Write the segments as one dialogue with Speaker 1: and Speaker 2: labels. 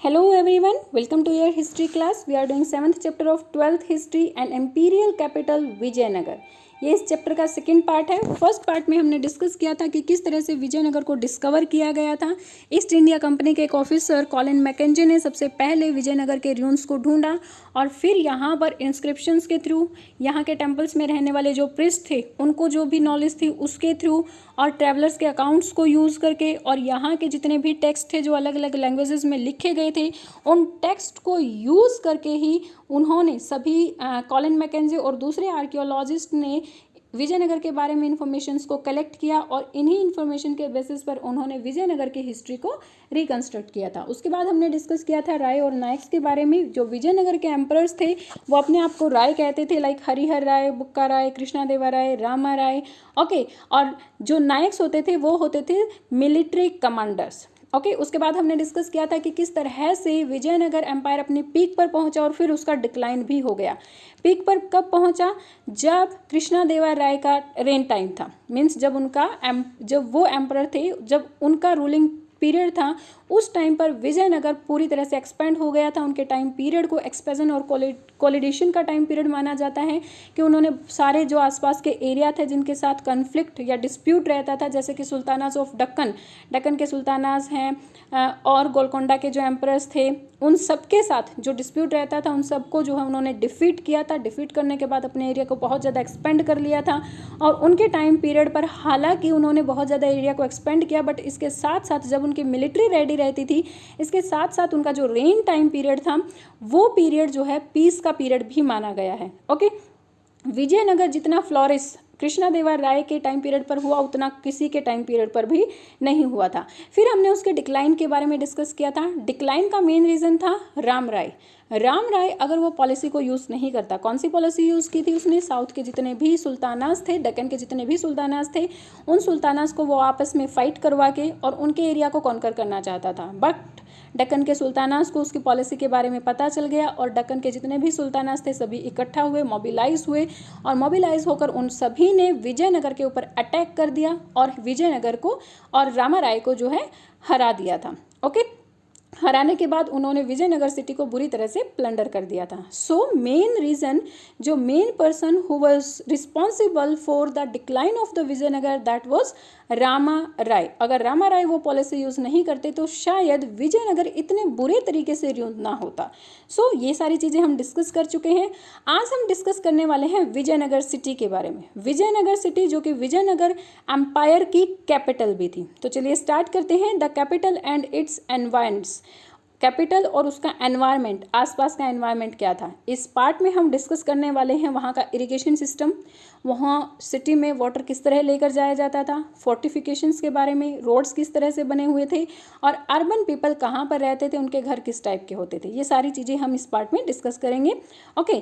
Speaker 1: Hello everyone, welcome to your history class. We are doing 7th chapter of 12th history and imperial capital Vijayanagar. ये इस chapter का second part है. First part में हमने discuss किया था कि किस तरह से विजयनगर को डिस्कवर किया गया था. ईस्ट इंडिया कंपनी के एक ऑफिसर कॉलिन मैकेंजी ने सबसे पहले विजयनगर के रूइंस को ढूंढा और फिर यहाँ पर इंस्क्रिप्शंस के थ्रू, यहाँ के टेम्पल्स में रहने वाले जो प्रिस्ट थे उनको जो भी नॉलेज थी उसके थ्रू और ट्रैवलर्स के अकाउंट्स को यूज़ करके और यहाँ के जितने भी टेक्स्ट थे जो अलग अलग लैंग्वेजेस में लिखे गए थे उन टेक्स्ट को यूज़ करके ही उन्होंने सभी कॉलिन मैकेंजी और दूसरे आर्कियोलॉजिस्ट ने विजयनगर के बारे में इंफॉर्मेशंस को कलेक्ट किया और इन्हीं इंफॉर्मेशन के बेसिस पर उन्होंने विजयनगर की हिस्ट्री को रिकंस्ट्रक्ट किया था. उसके बाद हमने डिस्कस किया था राय और नायक्स के बारे में. जो विजयनगर के एम्परर्स थे वो अपने आप को राय कहते थे, लाइक हरिहर राय, बुक्का राय, कृष्णदेवा राय, रामा राय. ओके, और जो नायक्स होते थे वो होते थे मिलिट्री कमांडर्स. ओके, उसके बाद हमने डिस्कस किया था कि किस तरह से विजयनगर एम्पायर अपने पीक पर पहुंचा और फिर उसका डिक्लाइन भी हो गया. पीक पर कब पहुंचा? जब कृष्णदेवा राय का रेन टाइम था, मीन्स जब वो एम्परर थे, जब उनका रूलिंग पीरियड था, उस टाइम पर विजयनगर पूरी तरह से एक्सपेंड हो गया था. उनके टाइम पीरियड को एक्सपेंशन और कोलिडेशन का टाइम पीरियड माना जाता है कि उन्होंने सारे जो आसपास के एरिया थे जिनके साथ कन्फ्लिक्ट या डिस्प्यूट रहता था, जैसे कि सुल्तानास ऑफ दक्कन के सुल्तानास हैं और गोलकोंडा के जो एम्परर्स थे, उन सब के साथ जो डिस्प्यूट रहता था उन सबको जो है उन्होंने डिफीट किया था. डिफीट करने के बाद अपने एरिया को बहुत ज़्यादा एक्सपेंड कर लिया था और उनके टाइम पीरियड पर हालांकि उन्होंने बहुत ज़्यादा एरिया को एक्सपेंड किया, बट इसके साथ साथ जब उनकी मिलिट्री रेडी रहती थी, इसके साथ साथ उनका जो रेन टाइम पीरियड था वो पीरियड जो है पीस का पीरियड भी माना गया है. ओके, विजयनगर जितना फ्लोरिश कृष्णदेवा राय के टाइम पीरियड पर हुआ उतना किसी के टाइम पीरियड पर भी नहीं हुआ था. फिर हमने उसके डिक्लाइन के बारे में डिस्कस किया था. डिक्लाइन का मेन रीज़न था राम राय अगर वो पॉलिसी को यूज़ नहीं करता. कौन सी पॉलिसी यूज़ की थी उसने? साउथ के जितने भी सुल्तानास थे, दक्कन के जितने भी सुल्तानास थे, उन सुल्तानास को वो आपस में फाइट करवा के और उनके एरिया को कॉन्कर करना चाहता था. बट दक्कन के सुल्तानास को उसकी पॉलिसी के बारे में पता चल गया और दक्कन के जितने भी सुल्तानास थे सभी इकट्ठा हुए, मोबिलाइज हुए और मोबिलाइज होकर उन सभी ने विजयनगर के ऊपर अटैक कर दिया और विजयनगर को और रामा राय को जो है हरा दिया था. ओके, हराने के बाद उन्होंने विजयनगर सिटी को बुरी तरह से प्लंडर कर दिया था. सो मेन रीज़न, जो main person who was responsible for the decline of the Vijayanagara, that was Rama Raya. अगर रामा राय वो पॉलिसी यूज़ नहीं करते तो शायद विजयनगर इतने बुरे तरीके से रूइंड ना होता. सो ये सारी चीज़ें हम डिस्कस कर चुके हैं. आज हम डिस्कस करने वाले हैं विजयनगर सिटी के बारे में. विजयनगर सिटी जो कि विजयनगर एम्पायर की कैपिटल भी थी. तो चलिए स्टार्ट करते हैं. The capital and it's environments. Capital और उसका एनवायरनमेंट, आसपास का एनवायरनमेंट क्या था, इस पार्ट में हम डिस्कस करने वाले हैं. वहाँ का इरिगेशन सिस्टम, वहाँ सिटी में वाटर किस तरह लेकर जाया जाता था, फोर्टिफिकेशंस के बारे में, रोड्स किस तरह से बने हुए थे और अर्बन पीपल कहाँ पर रहते थे, उनके घर किस टाइप के होते थे. ये सारी चीज़ें हम इस पार्ट में डिस्कस करेंगे. Okay,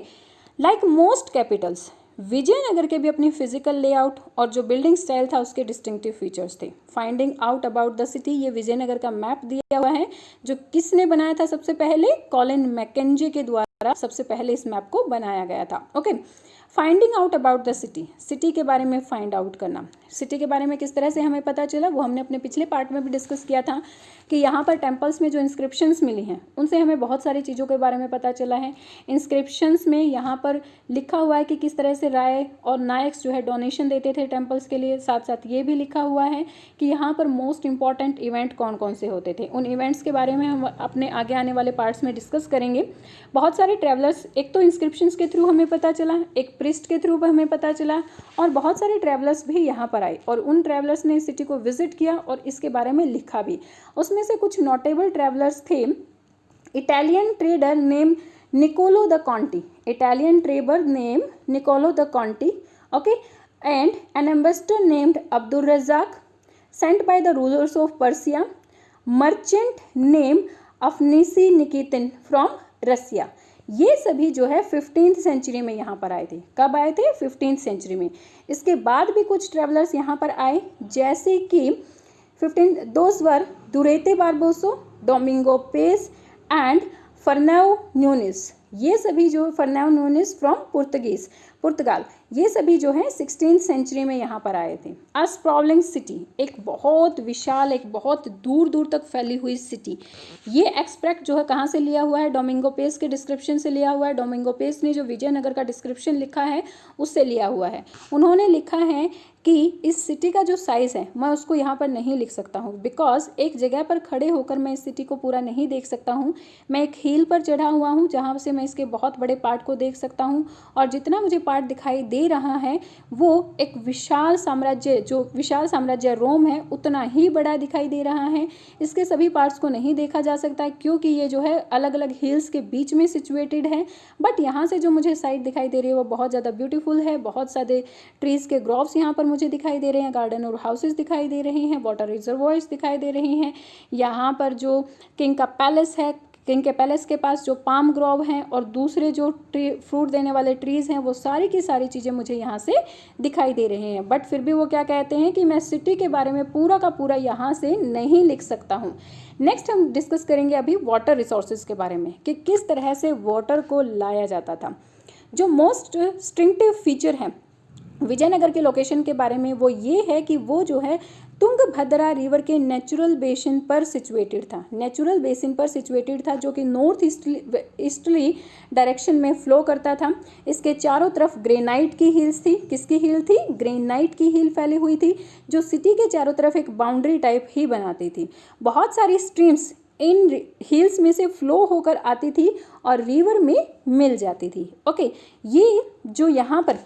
Speaker 1: like most capitals, Vijayanagara के भी अपनी फिजिकल लेआउट और जो बिल्डिंग स्टाइल था उसके डिस्टिंक्टिव फीचर्स थे. Finding out about the city, ये विजयनगर का मैप दिया हुआ है जो किसने बनाया था? सबसे पहले कॉलिन मैकेंजी के द्वारा सबसे पहले इस मैप को बनाया गया था. Okay, finding out about the city, city के बारे में फाइंड आउट करना. सिटी के बारे में किस तरह से हमें पता चला वो हमने अपने पिछले पार्ट में भी डिस्कस किया था कि यहाँ पर टेम्पल्स में जो इंस्क्रिप्शंस मिली हैं उनसे हमें बहुत सारी चीज़ों के बारे में पता चला है. इंस्क्रिप्शंस में यहाँ पर लिखा हुआ है कि किस तरह से राय और नायक्स जो है डोनेशन देते थे टेम्पल्स के लिए. साथ साथ ये भी लिखा हुआ है कि यहाँ पर मोस्ट इंपॉर्टेंट इवेंट कौन कौन से होते थे. उन इवेंट्स के बारे में हम अपने आगे आने वाले पार्ट्स में डिस्कस करेंगे. बहुत सारे ट्रैवलर्स, एक तो इंस्क्रिप्शंस के थ्रू हमें पता चला, एक प्रिस्ट के थ्रू हमें पता चला और बहुत सारे ट्रैवलर्स भी यहाँ पर आए और उन ट्रैवलर्स ने सिटी को विजिट किया और इसके बारे में लिखा भी. उसमें से कुछ नोटेबल ट्रैवलर्स थे. Italian trader name Niccolo de Conti, Italian trader name Niccolo de Conti. Okay, and an ambassador named Abdul Razzaq sent by the rulers of Persia, merchant name Afanasy Nikitin from Russia. ये सभी जो है 15th century में यहाँ पर आए थे. कब आए थे? 15th सेंचुरी में. इसके बाद भी कुछ ट्रैवलर्स यहाँ पर आए जैसे कि 15 those were Duarte Barbosa, Domingo Paes and Fernao Nuniz. ये सभी जो फर्नांडीज फ्रॉम पुर्तगाल, ये सभी जो है 16th सेंचुरी में यहाँ पर आए थे। अ स्प्रॉवलिंग सिटी, एक बहुत विशाल, एक बहुत दूर दूर तक फैली हुई सिटी। ये एक्सट्रैक्ट जो है कहाँ से लिया हुआ है? डोमिंगो पेस के डिस्क्रिप्शन से लिया हुआ है। डोमिंगो पेस ने जो विजयनगर का डिस्क्रिप्शन लिखा है उससे लिया हुआ है। उन्होंने लिखा है कि इस सिटी का जो साइज़ है मैं उसको यहाँ पर नहीं लिख सकता हूँ, बिकॉज एक जगह पर खड़े होकर मैं इस सिटी को पूरा नहीं देख सकता हूँ। मैं एक हिल पर चढ़ा हुआ हूँ जहाँ से मैं इसके बहुत बड़े पार्ट को देख सकता हूँ, और जितना मुझे पार्ट दिखाई दे रहा है वो एक विशाल साम्राज्य, जो विशाल साम्राज्य रोम है, उतना ही बड़ा दिखाई दे रहा है। इसके सभी पार्ट्स को नहीं देखा जा सकता क्योंकि ये जो है अलग अलग हिल्स के बीच में सिचुएटेड है। बट यहाँ से जो मुझे साइड दिखाई दे रही है वो बहुत ज़्यादा ब्यूटीफुल है। बहुत सारे ट्रीज़ के ग्रोव्स यहाँ पर मुझे दिखाई दे रहे हैं, गार्डन और हाउसेस दिखाई दे रहे हैं, वाटर रिजर्वॉयर्स दिखाई दे रहे हैं। यहाँ पर जो किंग का पैलेस है, किंग के पैलेस के पास जो पाम ग्रोव हैं और दूसरे जो फ्रूट देने वाले ट्रीज़ हैं, वो सारी की सारी चीज़ें मुझे यहाँ से दिखाई दे रहे हैं। बट फिर भी वो क्या कहते हैं कि मैं सिटी के बारे में पूरा का पूरा यहाँ से नहीं लिख सकता हूँ। नेक्स्ट हम डिस्कस करेंगे अभी वाटर रिसोर्सेज के बारे में कि किस तरह से वाटर को लाया जाता था। जो मोस्ट डिस्टिंक्टिव फीचर है विजयनगर के लोकेशन के बारे में वो ये है कि वो जो है तुंगभद्रा रिवर के नेचुरल बेसिन पर सिचुएटेड था। नेचुरल बेसिन पर सिचुएटेड था जो कि नॉर्थ ईस्टली डायरेक्शन में फ्लो करता था। इसके चारों तरफ ग्रेनाइट की हिल्स थी। किसकी हिल थी? ग्रेनाइट की हिल फैली हुई थी जो सिटी के चारों तरफ एक बाउंड्री टाइप ही बनाती थी। बहुत सारी स्ट्रीम्स इन हिल्स में से फ्लो होकर आती थी और रिवर में मिल जाती थी। ओके, ये जो यहाँ पर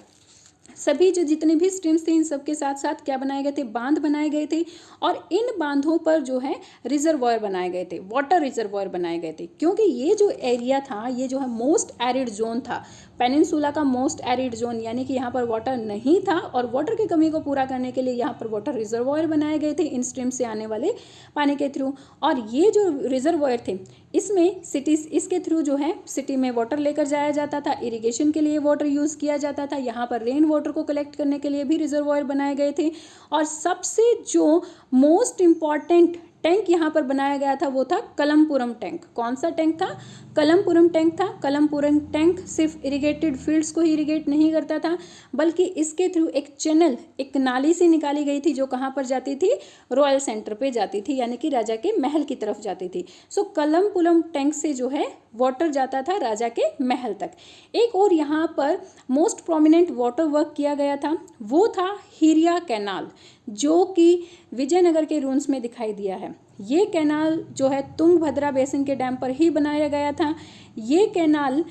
Speaker 1: सभी जो जितने भी स्ट्रीम्स थे इन सब के साथ साथ क्या बनाए गए थे? बांध बनाए गए थे, और इन बांधों पर जो है रिजर्वॉयर बनाए गए थे, वाटर रिजर्वॉयर बनाए गए थे। क्योंकि ये जो एरिया था ये जो है मोस्ट एरिड जोन था, पेनिनसुला का मोस्ट एरिड जोन, यानी कि यहाँ पर वाटर नहीं था और वाटर की कमी को पूरा करने के लिए यहाँ पर वाटर रिजर्वॉयर बनाए गए थे इन स्ट्रीम से आने वाले पानी के थ्रू। और ये जो रिजर्वॉयर थे इसमें सिटीज, इसके थ्रू जो है सिटी में वाटर लेकर जाया जाता था, इरिगेशन के लिए वाटर यूज़ किया जाता था। यहाँ पर रेन वाटर को कलेक्ट करने के लिए भी रिजर्वॉयर बनाए गए थे। और सबसे जो मोस्ट इम्पॉर्टेंट टैंक यहाँ पर बनाया गया था वो था कलमपुरम टैंक। कौन सा टैंक था? कलमपुरम टैंक था। कलमपुरम टैंक सिर्फ इरिगेटेड फील्ड्स को ही इरिगेट नहीं करता था, बल्कि इसके थ्रू एक चैनल, एक नाली से निकाली गई थी जो कहाँ पर जाती थी? रॉयल सेंटर पे जाती थी, यानी कि राजा के महल की तरफ जाती थी। सो कलमपुरम टैंक से जो है वाटर जाता था राजा के महल तक। एक और यहाँ पर मोस्ट प्रोमिनेंट वाटर वर्क किया गया था, वो था हिरिया कैनाल, जो कि विजयनगर के रून्स में दिखाई दिया है। ये कैनाल जो है तुंगभद्रा बेसिन के डैम पर ही बनाया गया था। ये कैनाल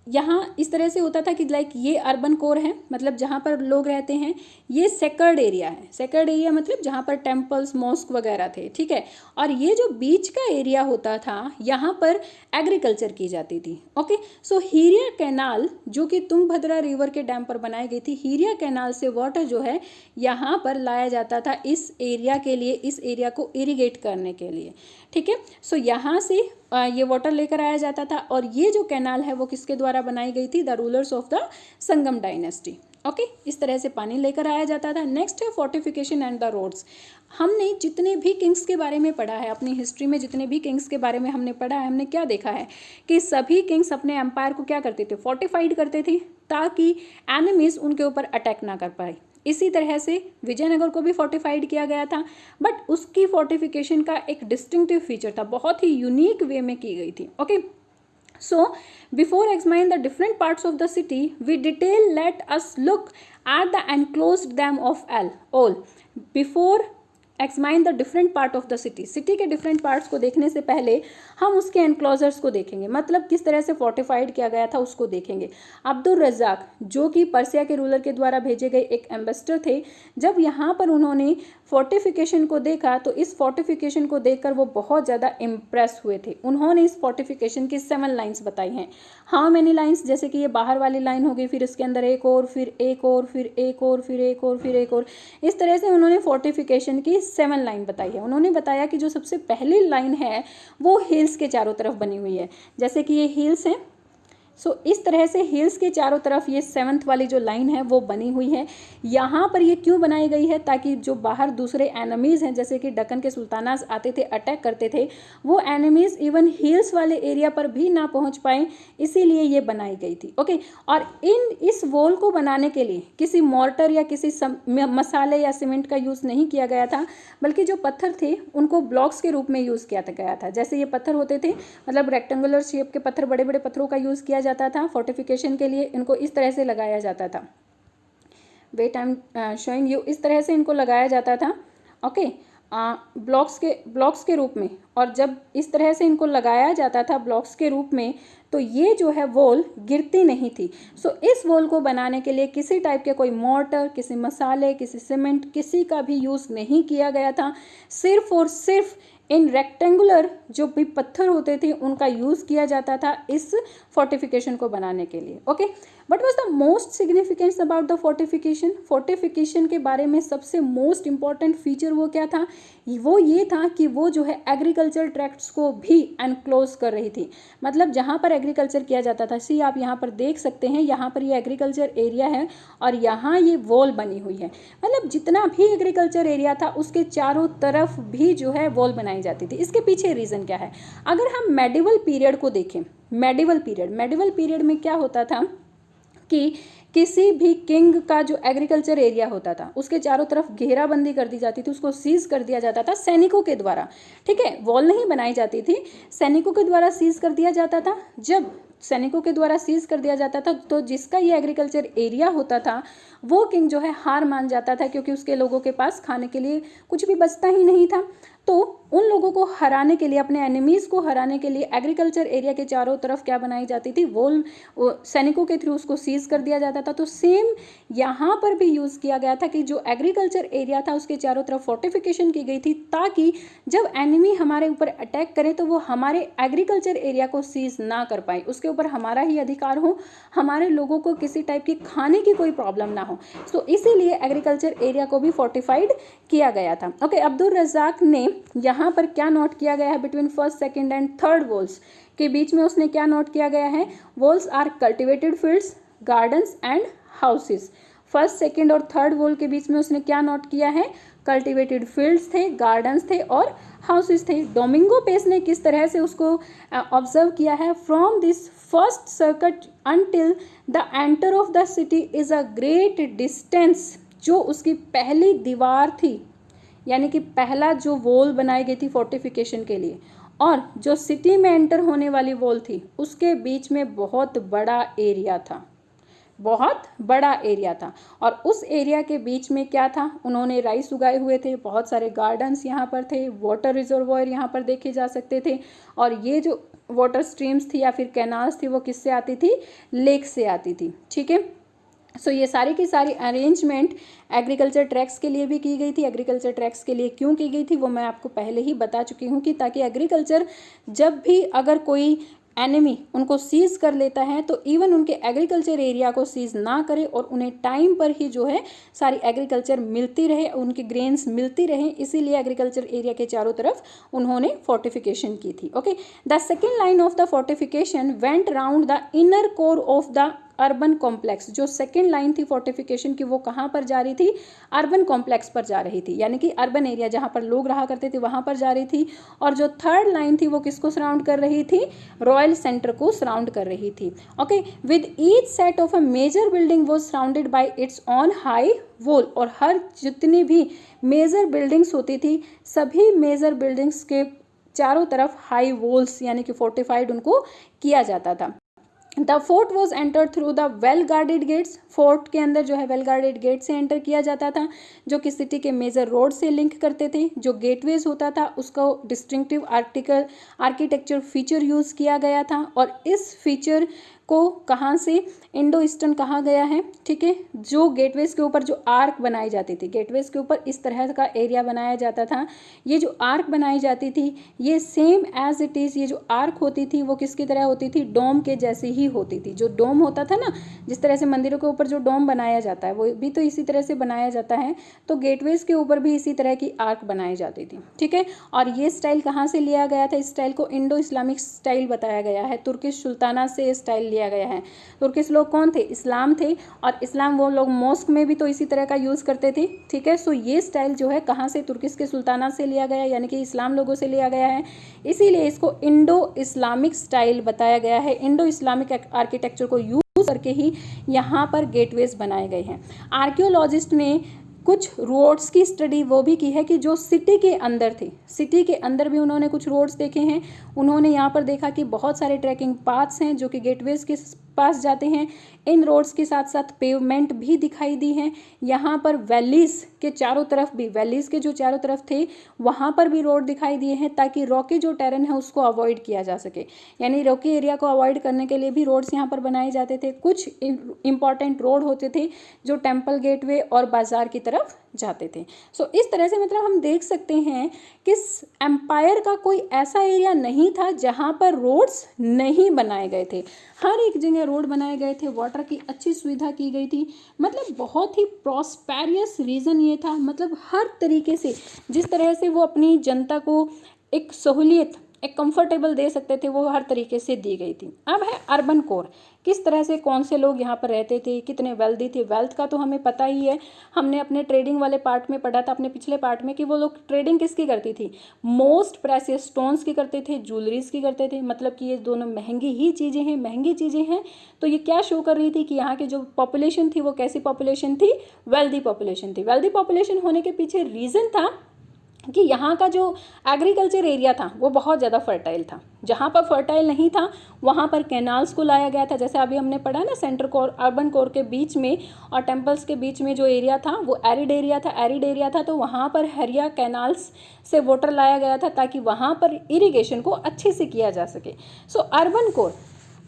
Speaker 1: यहाँ इस तरह से होता था कि लाइक ये अर्बन कोर है, मतलब जहाँ पर लोग रहते हैं, ये सेक्रेड एरिया है। सेक्रेड एरिया मतलब जहाँ पर टेम्पल्स, मॉस्क वगैरह थे, ठीक है। और ये जो बीच का एरिया होता था यहाँ पर एग्रीकल्चर की जाती थी। ओके, सो हिरिया कैनाल जो कि तुंगभद्रा रिवर के डैम पर बनाई गई थी, हिरिया कैनाल से वाटर जो है यहाँ पर लाया जाता था इस एरिया के लिए, इस एरिया को इरिगेट करने के लिए, ठीक है। सो यहाँ से ये वाटर लेकर आया जाता था। और ये जो कैनाल है वो किसके द्वारा बनाई गई थी? The rulers of the Sangam dynasty. Okay, इस तरह से पानी लेकर आया जाता था। नेक्स्ट है फोर्टिफिकेशन एंड द रोड्स। हमने जितने भी किंग्स के बारे में पढ़ा है अपनी हिस्ट्री में, जितने भी किंग्स के बारे में हमने पढ़ा है, हमने क्या देखा है कि सभी किंग्स अपने एम्पायर को क्या करते थे? फोर्टिफाइड करते थे ताकि एनिमीज उनके ऊपर अटैक ना कर पाए। इसी तरह से विजयनगर को भी फोर्टिफाइड किया गया था, बट उसकी फोर्टिफिकेशन का एक डिस्टिंक्टिव फीचर था, बहुत ही यूनिक वे में की गई थी। Okay, so before examining the different parts of the city, we detail let us look at the enclosed dam of all. Before examine the different part of the city, city के different parts को देखने से पहले हम उसके enclosures को देखेंगे, मतलब किस तरह से फोर्टिफाइड किया गया था उसको देखेंगे। अब्दुल रज़ाक जो कि पर्सिया के रूलर के द्वारा भेजे गए एक एम्बेसडर थे, जब यहाँ पर उन्होंने फोर्टिफिकेशन को देखा तो इस फोर्टिफिकेशन को देखकर वो बहुत ज़्यादा इम्प्रेस हुए थे। उन्होंने इस फोर्टिफिकेशन की 7 लाइन्स बताई हैं। How many lines? जैसे कि ये बाहर वाली लाइन होगी, फिर इसके अंदर एक और, फिर एक और, फिर एक और, फिर एक और, फिर एक और, इस तरह से उन्होंने फोर्टिफिकेशन की 7 लाइन बताई है। उन्होंने बताया कि जो सबसे पहली लाइन है वो हिल्स के चारों तरफ बनी हुई है। जैसे कि ये हिल्स हैं, सो इस तरह से हिल्स के चारों तरफ ये 7th वाली जो लाइन है वो बनी हुई है। यहाँ पर ये क्यों बनाई गई है, ताकि जो बाहर दूसरे एनिमीज़ हैं जैसे कि दक्कन के सुल्तानाज आते थे, अटैक करते थे, वो एनिमीज़ इवन हिल्स वाले एरिया पर भी ना पहुँच पाए, इसीलिए ये बनाई गई थी। ओके, और इस वॉल को बनाने के लिए किसी मॉर्टर या किसी मसाले या सीमेंट का यूज़ नहीं किया गया था, बल्कि जो पत्थर थे उनको ब्लॉक्स के रूप में यूज़ किया गया था। जैसे ये पत्थर होते थे, मतलब रेक्टेंगुलर शेप के पत्थर, बड़े बड़े पत्थरों का यूज़ किया जाता था फोर्टिफिकेशन के लिए, इनको इस तरह से लगाया जाता था। Wait I am showing you, इस तरह से इनको लगाया जाता था। ओके, ब्लॉक्स के रूप में, और जब इस तरह से इनको लगाया जाता था ब्लॉक्स के रूप में, तो ये जो है वॉल गिरती नहीं थी। सो इस वॉल को बनाने के लिए किसी टाइप के कोई मोर्टर, किसी मसाले, किसी सीमेंट, किसी का भी यूज़ नहीं किया गया था। सिर्फ और सिर्फ इन रेक्टेंगुलर जो भी पत्थर होते थे उनका यूज़ किया जाता था इस फोर्टिफिकेशन को बनाने के लिए। Okay, but was the most significance about the fortification, fortification के बारे में सबसे मोस्ट इंपॉर्टेंट फीचर वो क्या था, वो ये था कि वो जो है एग्रीकल्चर ट्रैक्ट्स को भी एनक्लोज कर रही थी। मतलब जहाँ पर एग्रीकल्चर किया जाता था, सी आप यहाँ पर देख सकते हैं, यहाँ पर ये एग्रीकल्चर एरिया है और यहाँ ये वॉल बनी हुई है। मतलब जितना भी एग्रीकल्चर एरिया था उसके चारों तरफ भी जो है वॉल बनाई जाती थी। इसके पीछे रीज़न क्या है, अगर हम मेडिवल पीरियड को देखें, मेडिवल पीरियड में क्या होता था कि किसी भी किंग का जो एग्रीकल्चर एरिया होता था उसके चारों तरफ घेराबंदी कर दी जाती थी, उसको सीज कर दिया जाता था सैनिकों के द्वारा। ठीक है, वॉल नहीं बनाई जाती थी, सैनिकों के द्वारा सीज कर दिया जाता था। जब सैनिकों के द्वारा सीज कर दिया जाता था तो जिसका ये एग्रीकल्चर एरिया होता था वो किंग जो है हार मान जाता था, क्योंकि उसके लोगों के पास खाने के लिए कुछ भी बचता ही नहीं था। तो उन लोगों को हराने के लिए, अपने एनिमीज़ को हराने के लिए एग्रीकल्चर एरिया के चारों तरफ क्या बनाई जाती थी, वॉल सैनिकों के थ्रू उसको सीज कर दिया जाता था। तो सेम यहाँ पर भी यूज़ किया गया था कि जो एग्रीकल्चर एरिया था उसके चारों तरफ फोर्टिफिकेशन की गई थी, ताकि जब एनिमी हमारे ऊपर अटैक करे तो वो हमारे एग्रीकल्चर एरिया को सीज ना कर पाए, उसके ऊपर हमारा ही अधिकार हो, हमारे लोगों को किसी टाइप की खाने की कोई प्रॉब्लम ना हो। तो इसीलिए एग्रीकल्चर एरिया को भी फोर्टिफाइड किया गया था। ओके, अब्दुल रज़ाक ने यहाँ पर क्या नोट किया गया है, between first, second and third walls के बीच में उसने क्या नोट किया गया है, walls are cultivated fields, gardens and houses. First, second और थर्ड वॉल के बीच में उसने क्या नोट किया है, कल्टिवेटेड फील्ड्स थे, गार्डन्स थे और हाउसेस थे। डोमिंगो पेस ने किस तरह से उसको ऑब्जर्व किया है, from this first circuit until the enter of the city is a great distance. जो उसकी पहली दीवार थी, यानी कि पहला जो वॉल बनाई गई थी फोर्टिफिकेशन के लिए, और जो सिटी में एंटर होने वाली वॉल थी, उसके बीच में बहुत बड़ा एरिया था, बहुत बड़ा एरिया था। और उस एरिया के बीच में क्या था, उन्होंने राइस उगाए हुए थे, बहुत सारे गार्डन्स यहाँ पर थे, वाटर रिजर्वॉयर यहाँ पर देखे जा सकते थे। और ये जो वाटर स्ट्रीम्स थी या फिर कैनाल्स थी वो किससे आती थी, लेक से आती थी। ठीक है, सो ये सारी की सारी अरेंजमेंट एग्रीकल्चर ट्रैक्स के लिए भी की गई थी। एग्रीकल्चर ट्रैक्स के लिए क्यों की गई थी वो मैं आपको पहले ही बता चुकी हूँ, कि ताकि एग्रीकल्चर जब भी अगर कोई एनिमी उनको सीज कर लेता है तो इवन उनके एग्रीकल्चर एरिया को सीज ना करे और उन्हें टाइम पर ही जो है सारी एग्रीकल्चर मिलती रहे, उनके ग्रेन्स मिलती रहे, इसीलिए एग्रीकल्चर एरिया के चारों तरफ उन्होंने फोर्टिफिकेशन की थी। Okay, the second line of the fortification went round the inner core of the urban complex. जो सेकेंड लाइन थी फोर्टिफिकेशन की वो कहाँ पर जा रही थी, अर्बन कॉम्प्लेक्स पर जा रही थी, यानी कि अर्बन एरिया जहाँ पर लोग रहा करते थे वहाँ पर जा रही थी। और जो थर्ड लाइन थी वो किसको सराउंड कर रही थी, रॉयल सेंटर को सराउंड कर रही थी। Okay, with each set of a major building was surrounded by its own high wall. और हर जितनी भी मेजर बिल्डिंग्स होती थी, सभी मेजर बिल्डिंग्स के चारों तरफ हाई वॉल्स यानी कि फोर्टिफाइड उनको किया जाता था। The fort was enter through the well guarded gates. Fort के अंदर जो है वेल गार्डेड गेट से एंटर किया जाता था, जो कि सिटी के मेजर रोड से लिंक करते थे। जो गेटवेज होता था उसको डिस्टिंक्टिव आर्किटेक्चर फीचर यूज़ किया गया था। और इस फीचर को कहाँ से इंडो ईस्टर्न कहा गया है। ठीक है, जो गेटवेज के ऊपर जो आर्क बनाई जाती थी, गेटवेज के ऊपर इस तरह का एरिया बनाया जाता था। ये जो आर्क बनाई जाती थी ये सेम एज इट इज़, ये जो आर्क होती थी वो किसकी तरह होती थी, डोम के जैसी ही होती थी। जो डोम होता था ना, जिस तरह से मंदिरों के ऊपर जो डोम बनाया जाता है वो भी तो इसी तरह से बनाया जाता है। तो गेटवेज के ऊपर भी इसी तरह की आर्क बनाई जाती थी। ठीक है, और ये स्टाइल कहाँ से लिया गया था, इस स्टाइल को इंडो इस्लामिक स्टाइल बताया गया है। तुर्किश सुल्ताना से स्टाइल लिया गया है। तुर्किश लोग कौन थे? इस्लाम थे, और इस्लाम वो लोग मॉस्क में भी तो इसी तरह का यूज़ करते थे, ठीक है। सो ये स्टाइल जो है कहाँ से? तुर्किश के सुल्ताना से लिया गया, यानी कि इस्लाम लोगों से लिया गया है, इसीलिए इसको इंडो इस्लामिक स्टाइल बताया गया है। इंडो इस्लामिक आर्किटेक्चर को यूज़ करके ही यहाँ पर गेटवेज बनाए गए हैं। आर्कियोलॉजिस्ट ने कुछ रोड्स की स्टडी वो भी की है कि जो सिटी के अंदर थे, सिटी के अंदर भी उन्होंने कुछ रोड्स देखे हैं। उन्होंने यहाँ पर देखा कि बहुत सारे ट्रैकिंग पाथ्स हैं जो कि गेटवेज के पास जाते हैं। इन रोड्स के साथ साथ पेवमेंट भी दिखाई दी हैं। यहाँ पर वैलीज के चारों तरफ भी, वैलीज के जो चारों तरफ थे वहाँ पर भी रोड दिखाई दिए हैं, ताकि रॉकी जो टेरेन है उसको अवॉइड किया जा सके, यानी रॉकी एरिया को अवॉइड करने के लिए भी रोड्स यहाँ पर बनाए जाते थे। कुछ इंपॉर्टेंट रोड होते थे जो टेम्पल गेटवे और बाजार की तरफ जाते थे। सो इस तरह से मतलब हम देख सकते हैं कि एम्पायर का कोई ऐसा एरिया नहीं था जहाँ पर रोड्स नहीं बनाए गए थे। हर एक जगह रोड बनाए गए थे, वाटर की अच्छी सुविधा की गई थी। मतलब बहुत ही प्रॉस्पेरियस रीजन ये था, मतलब हर तरीके से जिस तरह से वो अपनी जनता को एक सहूलियत, एक कंफर्टेबल दे सकते थे, वो हर तरीके से दी गई थी। अब है अर्बन कोर, किस तरह से कौन से लोग यहाँ पर रहते थे, कितने वेल्दी थे। वेल्थ का तो हमें पता ही है, हमने अपने ट्रेडिंग वाले पार्ट में पढ़ा था, अपने पिछले पार्ट में, कि वो लोग ट्रेडिंग किसकी करती थी? मोस्ट प्रेशियस स्टोन्स की करते थे, ज्वेलरीज की करते थे। मतलब कि ये दोनों महंगी ही चीज़ें हैं, महंगी चीज़ें हैं। तो ये क्या शो कर रही थी कि यहाँ की जो पॉपुलेशन थी वो कैसी पॉपुलेशन थी? वेल्दी पॉपुलेशन थी। वेल्दी पॉपुलेशन होने के पीछे रीज़न था कि यहाँ का जो एग्रीकल्चर एरिया था वो बहुत ज़्यादा फर्टाइल था। जहाँ पर फर्टाइल नहीं था वहाँ पर कैनाल्स को लाया गया था। जैसे अभी हमने पढ़ा ना, सेंटर कोर, अर्बन कोर के बीच में और टेम्पल्स के बीच में जो एरिया था वो एरिड एरिया था, तो वहाँ पर हरिया कैनाल्स से वाटर लाया गया था ताकि वहाँ पर इरिगेशन को अच्छे से किया जा सके। So urban core,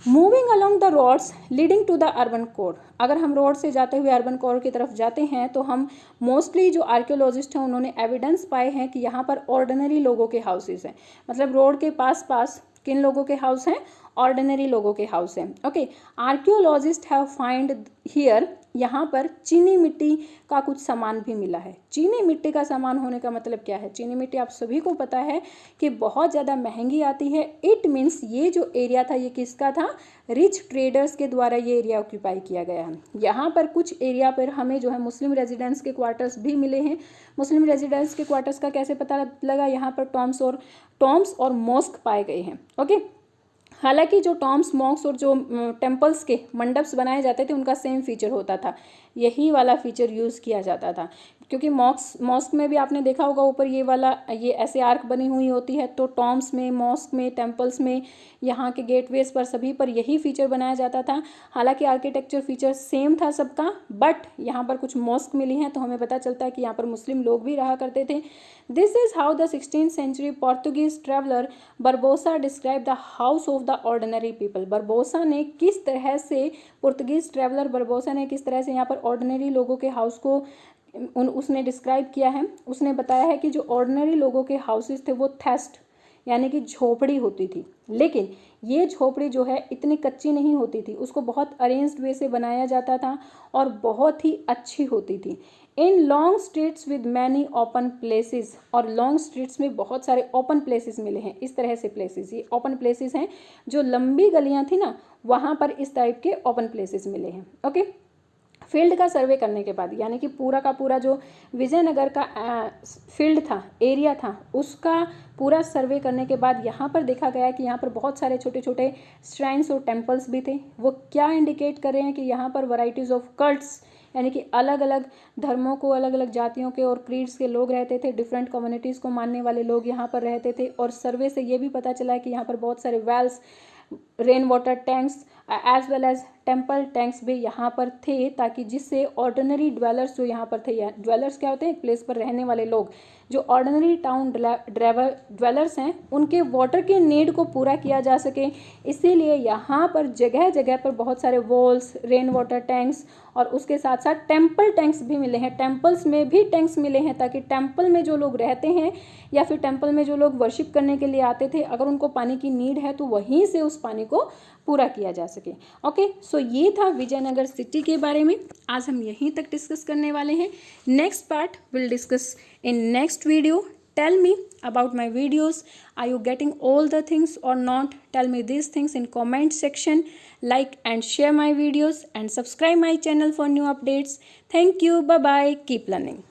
Speaker 1: moving along the roads leading to the urban core. अगर हम रोड से जाते हुए अर्बन कोर की तरफ जाते हैं तो हम मोस्टली जो आर्कियोलॉजिस्ट हैं उन्होंने एविडेंस पाए हैं कि यहाँ पर ऑर्डिनरी लोगों के हाउसेस हैं। मतलब रोड के पास पास किन लोगों के हाउस हैं? ऑर्डिनरी लोगों के हाउस हैं। Okay, archaeologist have find here, यहाँ पर चीनी मिट्टी का कुछ सामान भी मिला है। चीनी मिट्टी का सामान होने का मतलब क्या है? चीनी मिट्टी आप सभी को पता है कि बहुत ज़्यादा महंगी आती है। इट मीन्स ये जो एरिया था ये किसका था? रिच ट्रेडर्स के द्वारा ये एरिया ऑक्यूपाई किया गया है। यहाँ पर कुछ एरिया पर हमें जो है मुस्लिम रेजिडेंट्स के क्वार्टर्स भी मिले हैं। मुस्लिम रेजिडेंट्स के क्वार्टर्स का कैसे पता लगा? यहाँ पर टॉम्स और मॉस्क पाए गए हैं। ओके, हालांकि जो टॉम्स, मॉस्क और जो टेम्पल्स के मंडप्स बनाए जाते थे उनका सेम फीचर होता था, यही वाला फीचर यूज़ किया जाता था। क्योंकि मॉस्क में भी आपने देखा होगा ऊपर ये ऐसे आर्क बनी हुई होती है, तो टॉम्स में, मॉस्क में, टेम्पल्स में, यहाँ के गेटवेज पर सभी पर यही फीचर बनाया जाता था। हालांकि आर्किटेक्चर फीचर सेम था सबका, बट यहाँ पर कुछ मॉस्क मिली हैं तो हमें पता चलता है कि यहाँ पर मुस्लिम लोग भी रहा करते थे। This is how the 16th century Portuguese traveller Barbosa describe the house of the ordinary people. Barbosa ने किस तरह से, पुर्तगीज ट्रेवलर बरबोसा ने किस तरह से यहाँ पर ऑर्डिनरी लोगों के हाउस को उसने डिस्क्राइब किया है। उसने बताया है कि जो ऑर्डिनरी लोगों के हाउसेस थे वो थेस्ट, यानी कि झोपड़ी होती थी, लेकिन ये झोपड़ी जो है इतनी कच्ची नहीं होती थी, उसको बहुत अरेंज्ड वे से बनाया जाता था और बहुत ही अच्छी होती थी। In long streets with many open places, और लॉन्ग स्ट्रीट्स में बहुत सारे ओपन प्लेसेस मिले हैं। इस तरह से प्लेसेस, ये ओपन प्लेसेस हैं, जो लंबी गलियां थी ना वहाँ पर इस टाइप के ओपन प्लेसेस मिले हैं। ओके, फील्ड का सर्वे करने के बाद, यानी कि पूरा का पूरा जो विजयनगर का फील्ड था, एरिया था, उसका पूरा सर्वे करने के बाद यहाँ पर देखा गया कि यहाँ पर बहुत सारे छोटे छोटे श्राइन्स और टेम्पल्स भी थे। वो क्या इंडिकेट कर रहे हैं कि यहाँ पर वैरायटीज़ ऑफ कल्ट्स, यानी कि अलग अलग धर्मों को, अलग अलग जातियों के और क्रीड्स के लोग रहते थे, डिफरेंट कम्युनिटीज़ को मानने वाले लोग यहाँ पर रहते थे। और सर्वे से ये भी पता चला है कि यहाँ पर बहुत सारे wells, rain water tanks as well as temple tanks भी यहाँ पर थे, ताकि जिससे ऑर्डिनरी ड्वेलर्स जो यहाँ पर थे, ड्वेलर्स क्या होते हैं? एक प्लेस पर रहने वाले लोग, जो ऑर्डिनरी टाउन ड्वेलर्स हैं, उनके वाटर की नीड को पूरा किया जा सके। इसीलिए यहाँ पर जगह जगह पर बहुत सारे वॉल्स, रेन वाटर टैंक्स और उसके साथ साथ टेम्पल टैंक्स भी मिले हैं। टेम्पल्स में भी टैंक्स मिले हैं ताकि टेम्पल में जो लोग रहते हैं या फिर टेम्पल में जो लोग वर्शिप करने के लिए आते थे, अगर उनको पानी की नीड है तो वहीं से उस पानी को पूरा किया जा सके। ओके, सो ये था विजयनगर सिटी के बारे में। आज हम यहीं तक डिस्कस करने वाले हैं। Next part will discuss in next video. Tell me about my videos. Are you getting all the things or not? Tell me these things in comment section. Like and share my videos and subscribe my channel for new updates. Thank you. Bye bye. Keep learning.